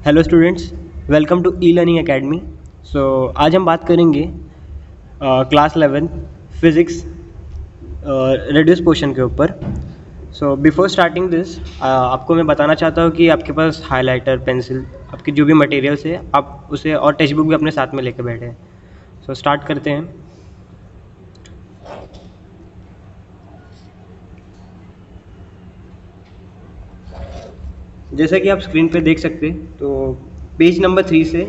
Hello students, welcome to E learning academy. So आज हम बात करेंगे क्लास 11 फिज़िक्स रेडियस पोर्शन के ऊपर। सो बिफोर स्टार्टिंग दिस आपको मैं बताना चाहता हूँ कि आपके पास हाइलाइटर, पेंसिल, आपकी जो भी मटेरियल्स है आप उसे और टेक्स्ट बुक भी अपने साथ में लेके बैठे हैं। सो स्टार्ट करते हैं। जैसा कि आप स्क्रीन पे देख सकते हैं, तो पेज नंबर 3 से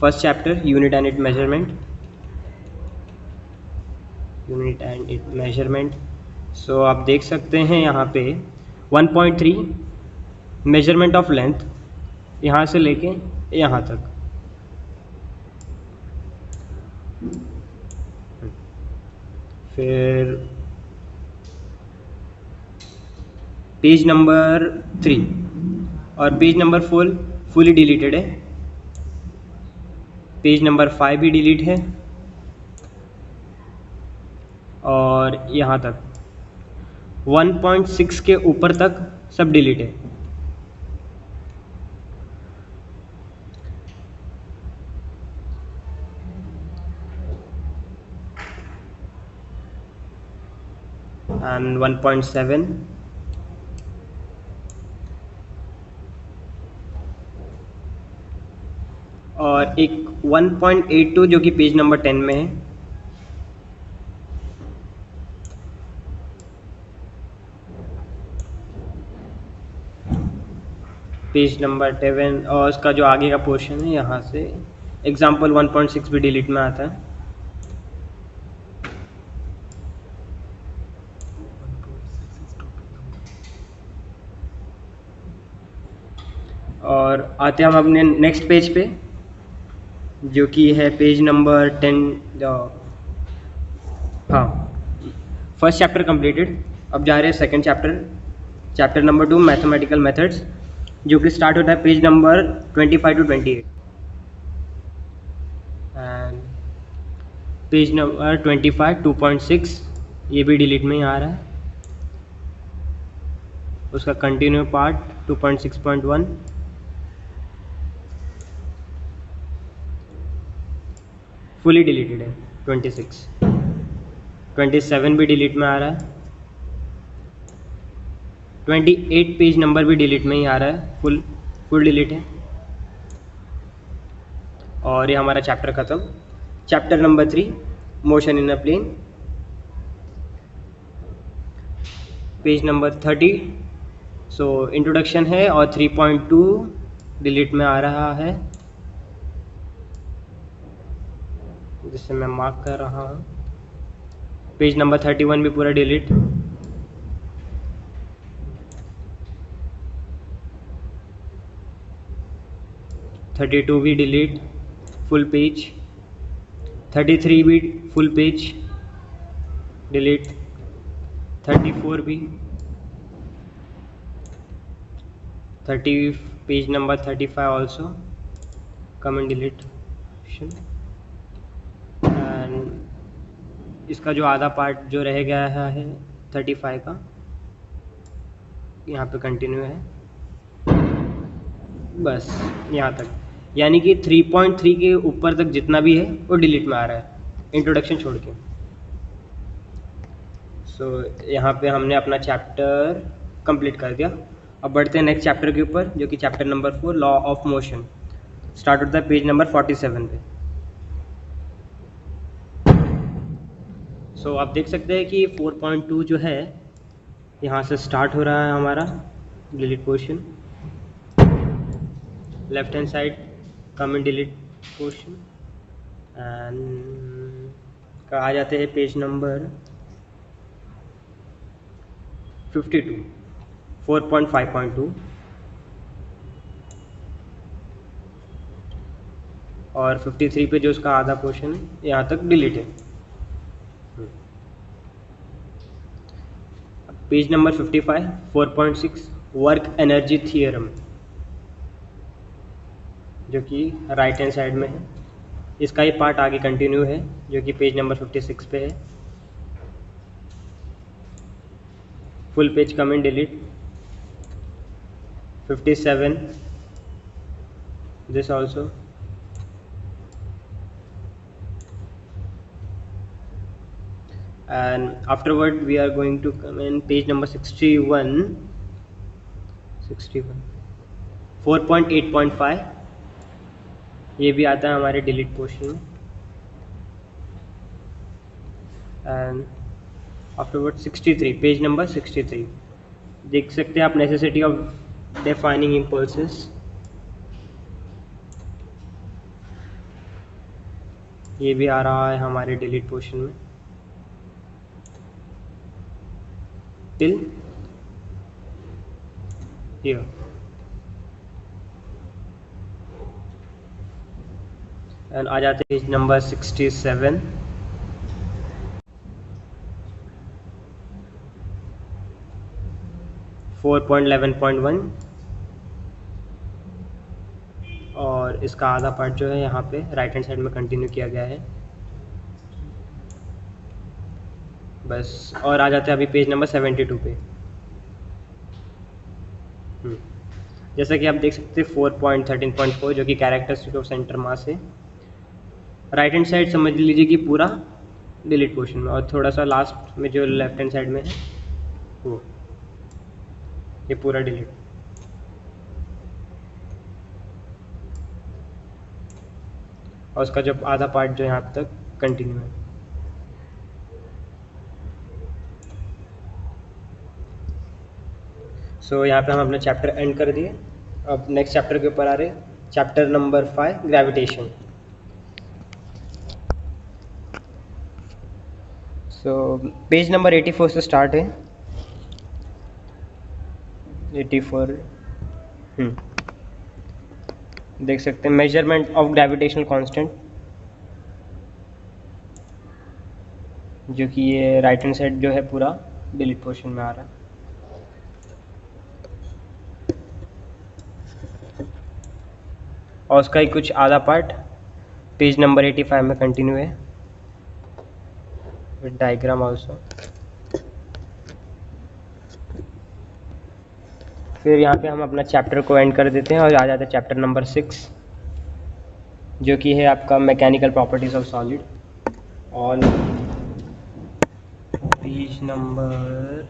first chapter unit and it measurement. So आप देख सकते हैं यहाँ पे 1.3 मेजरमेंट ऑफ लेंथ, यहाँ से लेके यहाँ तक। फिर पेज नंबर 3 और पेज नंबर 4 फुली डिलीटेड है। पेज नंबर 5 भी डिलीट है और यहाँ तक 1.6 के ऊपर तक सब डिलीट है। एंड 1.7 और एक 1.82 जो कि पेज नंबर 10 में है। पेज नंबर 10 और उसका जो आगे का पोर्शन है यहाँ से एग्जाम्पल 1.6 भी डिलीट में आता है। और आते हैं हम अपने नेक्स्ट पेज पे, जो कि है पेज नंबर 10। हाँ, फर्स्ट चैप्टर कंप्लीटेड। अब जा रहे हैं second chapter number 2 mathematical methods, जो कि स्टार्ट होता है page number 25 to 28 and page number 25 2.6 ये भी डिलीट में ही आ रहा है। उसका कंटिन्यू पार्ट 2.6.1 फुली डिलीटेड है। 27 भी डिलीट में आ रहा है। 28 पेज नंबर भी डिलीट में ही आ रहा है, फुल डिलीट है। और ये हमारा चैप्टर ख़त्म। Chapter number 3 motion in a plane, page number 30। So introduction है और 3.2 डिलीट में आ रहा है, जिससे मैं मार्क कर रहा हूँ। पेज नंबर 31 भी पूरा डिलीट। थर्टी टू भी डिलीट, फुल पेज। 33 भी फुल पेज डिलीट। 34 भी। 30 page number 35 also come in delete. And इसका जो आधा पार्ट जो रह गया है 35 का, यहाँ पे कंटिन्यू है बस यहाँ तक। यानी कि 3.3 के ऊपर तक जितना भी है वो डिलीट में आ रहा है, इंट्रोडक्शन छोड़ के। सो यहाँ पे हमने अपना चैप्टर कंप्लीट कर दिया। अब बढ़ते हैं नेक्स्ट चैप्टर के ऊपर, जो कि chapter number 4 law of motion. Start होता है पेज नंबर 47 पे। सो आप देख सकते हैं कि 4.2 जो है यहाँ से स्टार्ट हो रहा है हमारा delete portion. Left hand side come in delete portion and का आ जाते हैं पेज नंबर 52 4.5.2 और 53 पे जो उसका आधा पोर्शन है यहाँ तक डिलीट है। Page number 55 4.6 work energy theorem, जो कि राइट हैंड साइड में है। इसका ही पार्ट आगे कंटिन्यू है, जो कि पेज नंबर 56 पे है। Full page comment delete. 57 this also. And afterward we are going to come in page number 61. 4.8.5, ये भी आता है हमारे डिलीट पोर्शन में. एंड आफ्टरवर्ड 63, पेज नंबर 63, देख सकते हैं आप नेसेसिटी ऑफ डिफाइनिंग इम्पल्सेस. ये भी आ रहा है हमारे डिलीट पोर्शन में टिल हियर. एंड आ जाते हैं पेज नंबर 67. फोर 4.11.1 और इसका आधा पार्ट जो है यहाँ पे राइट हैंड साइड में कंटिन्यू किया गया है बस. और आ जाते हैं अभी पेज नंबर 72 पे. जैसा कि आप देख सकते हैं 4.13.4 जो कि कैरेक्टरिस्टिक ऑफ सेंटर मास है. राइट हैंड साइड समझ लीजिए कि पूरा डिलीट पोर्शन में, और थोड़ा सा लास्ट में जो लेफ्ट हैंड साइड में है वो ये पूरा डिलीट. और उसका जब आधा पार्ट जो यहाँ तक कंटिन्यू है. सो यहाँ पे हम अपना चैप्टर एंड कर दिए. अब नेक्स्ट चैप्टर के ऊपर आ रहे, chapter number 5, gravitation. So page number 84 से स्टार्ट है. 84 देख सकते हैं मेजरमेंट ऑफ ग्रेविटेशनल कांस्टेंट, जो कि ये राइट हैंड साइड जो है पूरा डिलीट पोर्शन में आ रहा है. और उसका ही कुछ आधा पार्ट पेज नंबर 85 में कंटिन्यू है विद डायग्राम आल्सो. फिर यहाँ पे हम अपना चैप्टर को एंड कर देते हैं और आ जाते हैं चैप्टर नंबर 6, जो कि है आपका mechanical properties of solid. On page number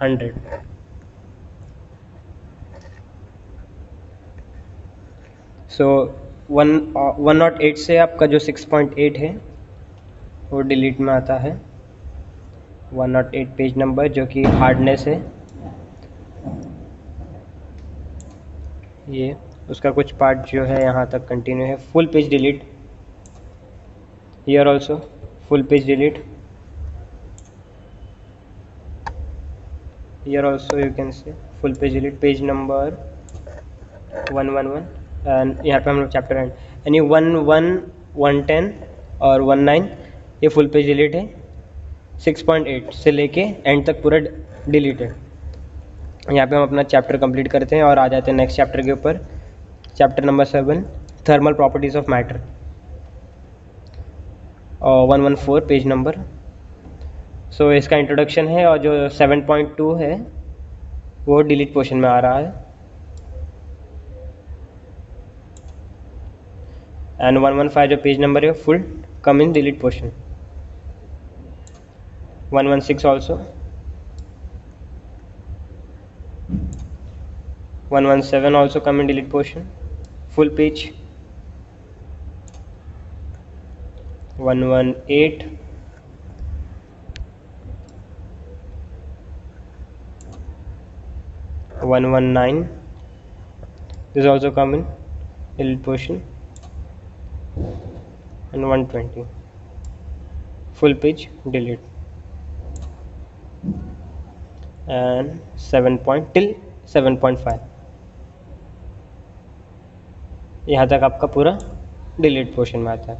100. सो 108 से आपका जो 6.8 है वो डिलीट में आता है. 108 पेज नंबर जो कि हार्डनेस है. ये उसका कुछ पार्ट जो है यहाँ तक कंटिन्यू है. Full page delete. Here also full page delete. Here also you can say full page delete. Page number 111. And यहाँ पे हम लोग चैप्टर एंड यानी 111, 110 और 19 ये फुल पेज डिलीट है. 6.8 से लेके एंड तक पूरा डिलीट है. यहाँ पे हम अपना चैप्टर कंप्लीट करते हैं और आ जाते हैं नेक्स्ट चैप्टर के ऊपर. Chapter number 7, thermal properties of matter. और 114 पेज नंबर. सो इसका इंट्रोडक्शन है और जो 7.2 है वो डिलीट पोर्शन में आ रहा है. एंड 115 जो पेज नंबर है full come in delete portion. 116 also. 117 also come in delete portion, full page. 118, 119, this also come in delete portion. And 120 full page delete. And 7 point till 7.5 यहाँ तक आपका पूरा delete portion में आता है.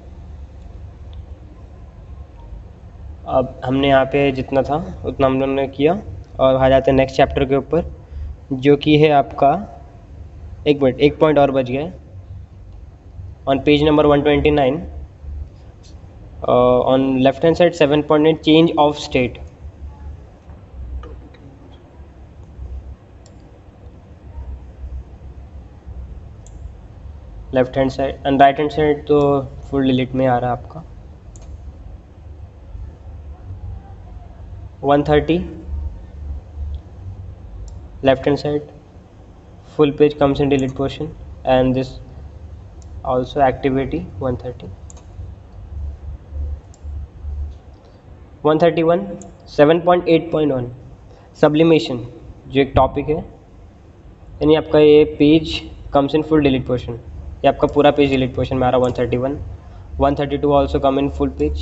अब हमने यहाँ पे जितना था उतना हम लोगों ने किया और आ जाते हैं नेक्स्ट चैप्टर के ऊपर, जो कि है आपका एक मिनट, एक पॉइंट और बच गया. On page number 129 on left hand side 7.8 change of state. Left hand side and right hand side तो फुल डिलीट में आ रहा है आपका 130 left hand side full page comes in delete portion and this also activity 130 131 7.8.1 sublimation जो एक topic है यानी आपका ये page comes in full delete portion ये आपका पूरा पेज डिलीट पोर्शन में आ रहा है 131 132 also come in full page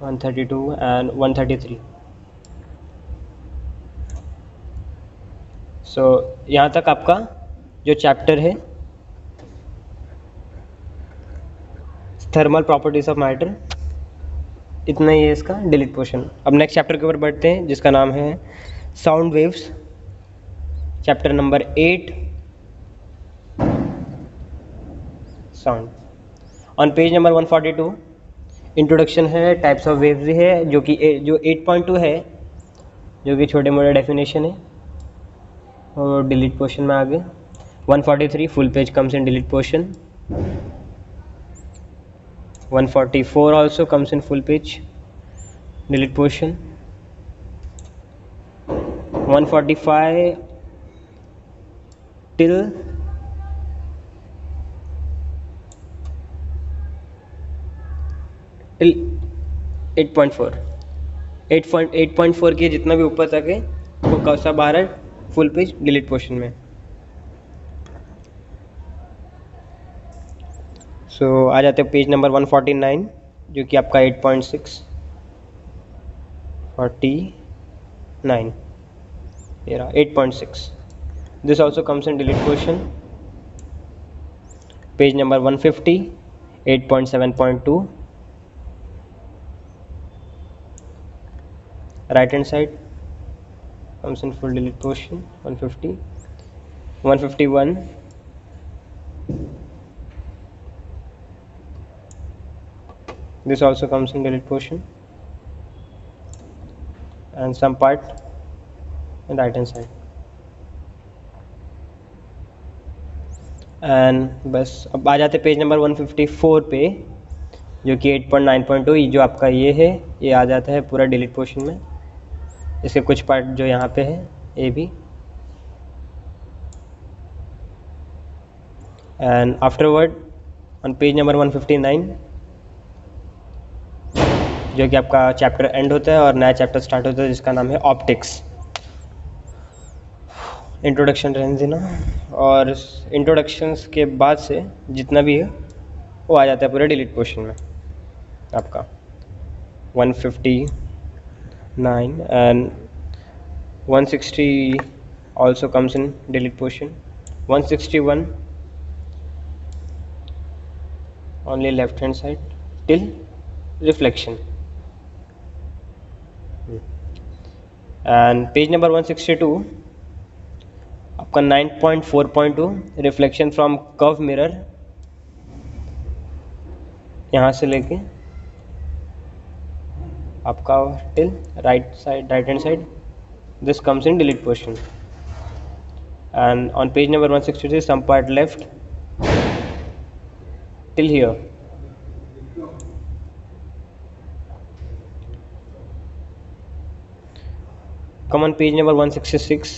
132 and 133 सो यहाँ तक आपका जो चैप्टर है थर्मल प्रॉपर्टीज ऑफ मैटर इतना ही है इसका डिलीट पोर्शन। अब नेक्स्ट चैप्टर के ऊपर बढ़ते हैं जिसका नाम है sound waves chapter number 8 sound. On page number 142 introduction है, टाइप्स ऑफ वेव्स भी है जो 8.2 है जो कि छोटे मोटे डेफिनेशन है और डिलीट पोर्शन में आ गए। 143 full page comes in delete portion 144 also comes in full page delete portion 145 till 8.4 8.4 के जितना भी ऊपर तक है वो कौन सा बाहर है फुल पेज डिलीट पोर्शन में। सो आ जाते हैं पेज नंबर 149 जो कि आपका 8.6 49 ये रहा 8.6 this also comes in delete portion. Page number 150 8.7.2 right hand side comes in full delete portion 150 151 this also comes in delete portion and some part in right hand side and बस अब आ जाते page number 154 पे जो कि 8.9.2 जो आपका ये है ये आ जाता है पूरा डिलीट पोर्शन में। इसके कुछ पार्ट जो यहाँ पे है ये भी and afterward on page number 159 जो कि आपका चैप्टर एंड होता है और नया चैप्टर स्टार्ट होता है जिसका नाम है ऑप्टिक्स। इंट्रोडक्शन रहने देना और इंट्रोडक्शंस के बाद से जितना भी है वो आ जाता है पूरे डिलीट पोर्शन में आपका 159 and 160 also comes in delete portion 161 only left hand side till reflection and page number 162 आपका 9.4.2 रिफ्लेक्शन फ्रॉम कर्व मिरर यहाँ से लेके आपका till right hand side this comes in delete portion and on page number 163 some part left till here come on page number 166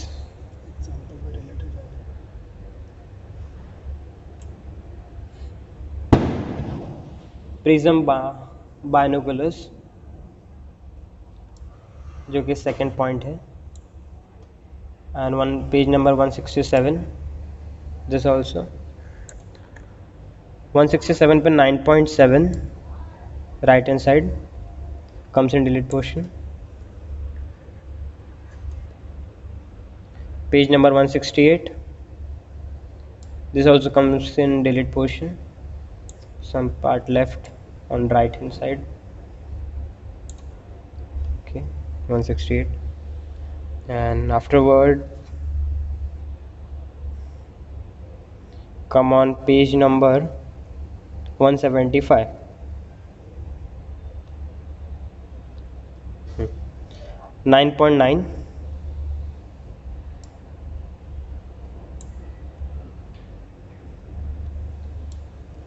prism binoculars जो कि second point है and one page number 167 this also 167 पे 9.7 right hand side comes in delete portion. Page number 168 this also comes in delete portion some part left on right hand side okay 168 and afterward come on page number 175 9.9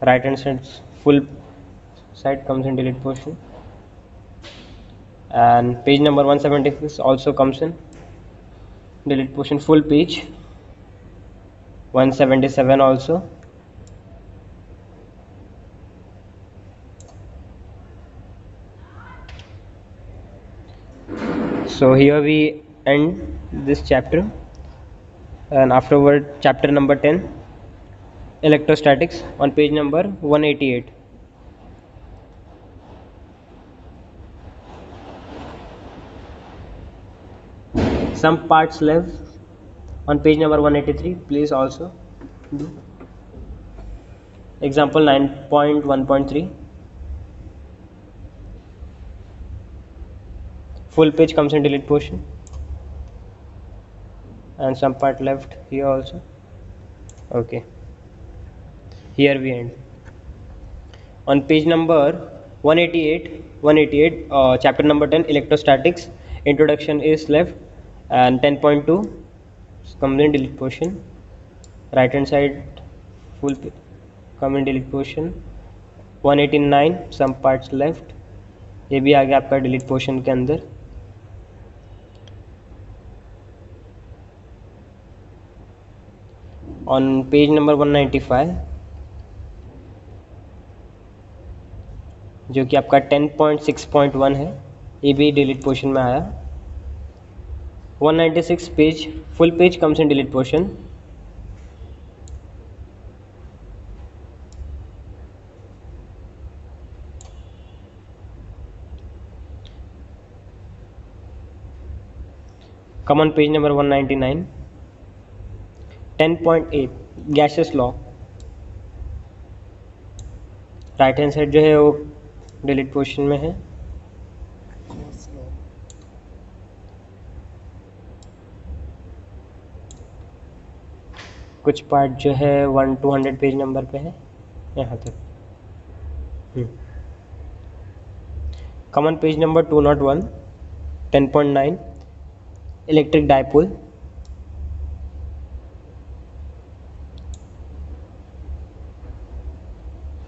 right hand side full side comes in delete portion, and page number 176 also comes in delete portion, full page 177 also. So here we end this chapter, and afterward chapter number 10, electrostatics, on page number 188. Some parts left on page number 183, please also do. Example 9.1.3, full page comes in delete portion, and some part left here also. Okay, here we end. On page number 188, chapter number 10, electrostatics, introduction is left, and 10.2 comes in delete portion, right hand side full come in delete portion, 189 some parts left, ये भी आ गया आपका delete portion के अंदर. On page number 195, जो कि आपका 10.6.1 है, ये भी डिलीट पोर्शन में आया. 196 page full page comes in delete portion. Come on page number 199, 10.8 gases law, right hand side जो है वो डिलीट पोर्शन में है. कुछ पार्ट जो है 1-200 पेज नंबर पे है यहाँ तक. Common page number 201, 10.9 electric dipole.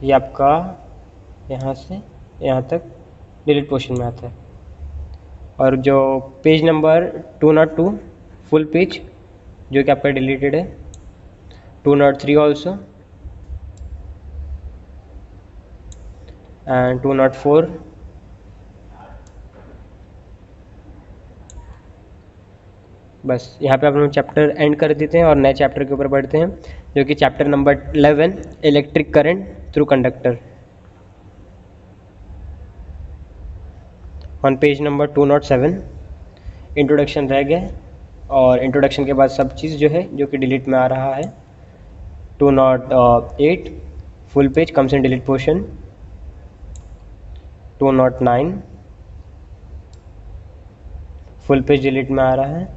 ये आपका यहाँ से यहाँ तक डिलीट पोर्शन में आता है. और जो पेज नंबर 202 फुल पेज जो कि आपका डिलीटेड है, 203 ऑल्सो, एंड 204. बस यहाँ पे आप लोग चैप्टर एंड कर देते हैं और नए चैप्टर के ऊपर बढ़ते हैं, जो कि chapter number 11, electric current through conductor. On page number 207 introduction रह गया, और इंट्रोडक्शन के बाद सब चीज़ जो है जो कि डिलीट में आ रहा है. 208 full page comes in delete portion. 209 full page delete में आ रहा है.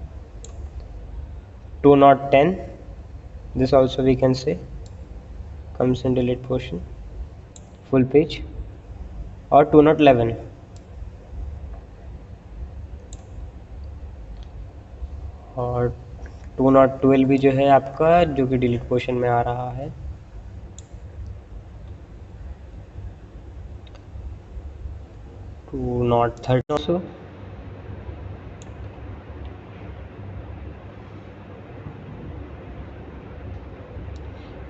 210 this also we can say comes in delete portion, full page. और 211 और 212 भी जो है आपका जो कि डिलीट पोर्शन में आ रहा है. 213 also.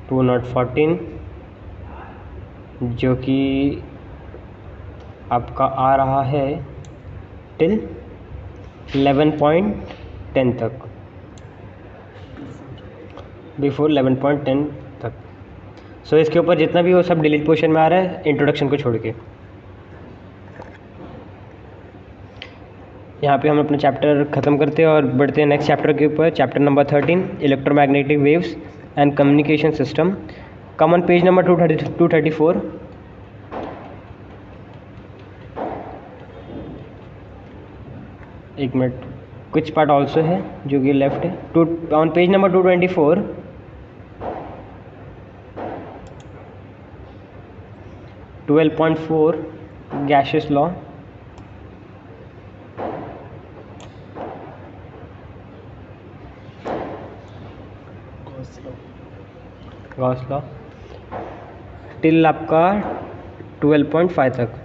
214 जो कि आपका आ रहा है टिल 11.10 तक, बिफोर 11.10 तक. सो इसके ऊपर जितना भी वो सब डिलीट पोर्शन में आ रहा है इंट्रोडक्शन को छोड़ के. यहाँ पे हम अपना चैप्टर ख़त्म करते हैं और बढ़ते हैं नेक्स्ट चैप्टर के ऊपर, chapter number 13, electromagnetic waves and communication system. Come on page number 234. एक मिनट, कुछ पार्ट ऑल्सो है जो कि लेफ्ट है. On page number 224 12.4 gases law. Gauss law. Till आपका 12.5 तक,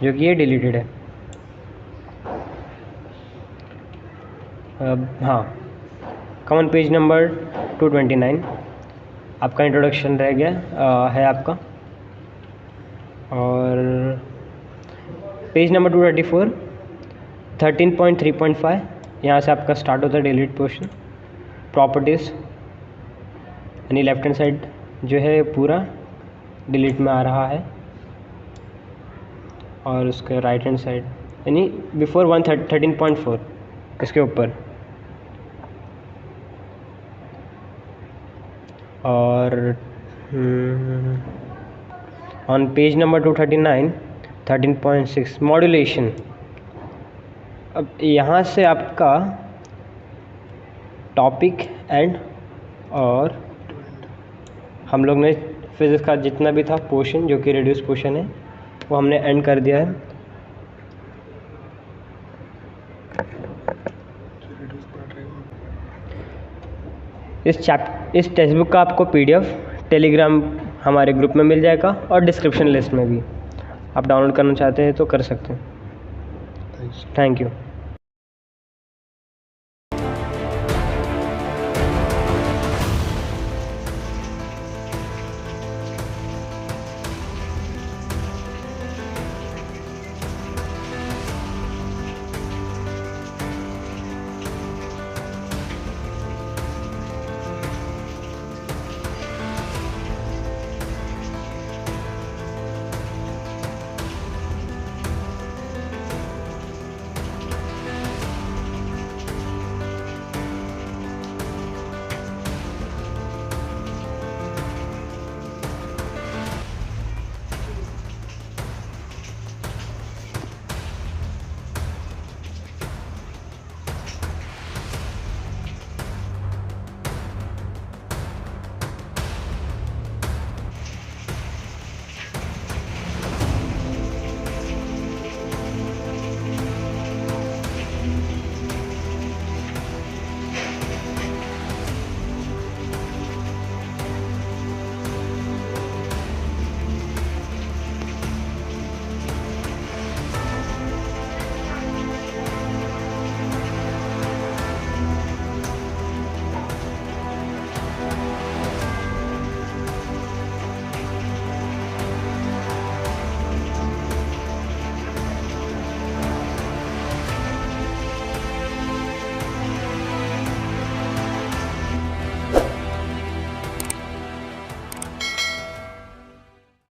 जो कि ये डिलीटेड है। हाँ, कॉमन पेज नंबर 229 आपका इंट्रोडक्शन रह गया है आपका। और पेज नंबर 234 13.3.5 यहाँ से आपका स्टार्ट होता है डिलीट पोर्शन। प्रॉपर्टीज़ यानी लेफ्ट हैंड साइड जो है पूरा डिलीट में आ रहा है, और उसके राइट हैंड साइड यानी बिफोर 13.4 इसके ऊपर। और ऑन पेज नंबर 239 13.6 मॉड्यूलेशन। अब यहाँ से आपका टॉपिक एंड, और हम लोग ने फिजिक्स का जितना भी था पोर्शन जो कि रिड्यूस पोर्शन है वो हमने एंड कर दिया है। इस टेक्स्ट बुक का आपको PDF टेलीग्राम हमारे ग्रुप में मिल जाएगा, और डिस्क्रिप्शन लिस्ट में भी। आप डाउनलोड करना चाहते हैं तो कर सकते हैं। Thank you.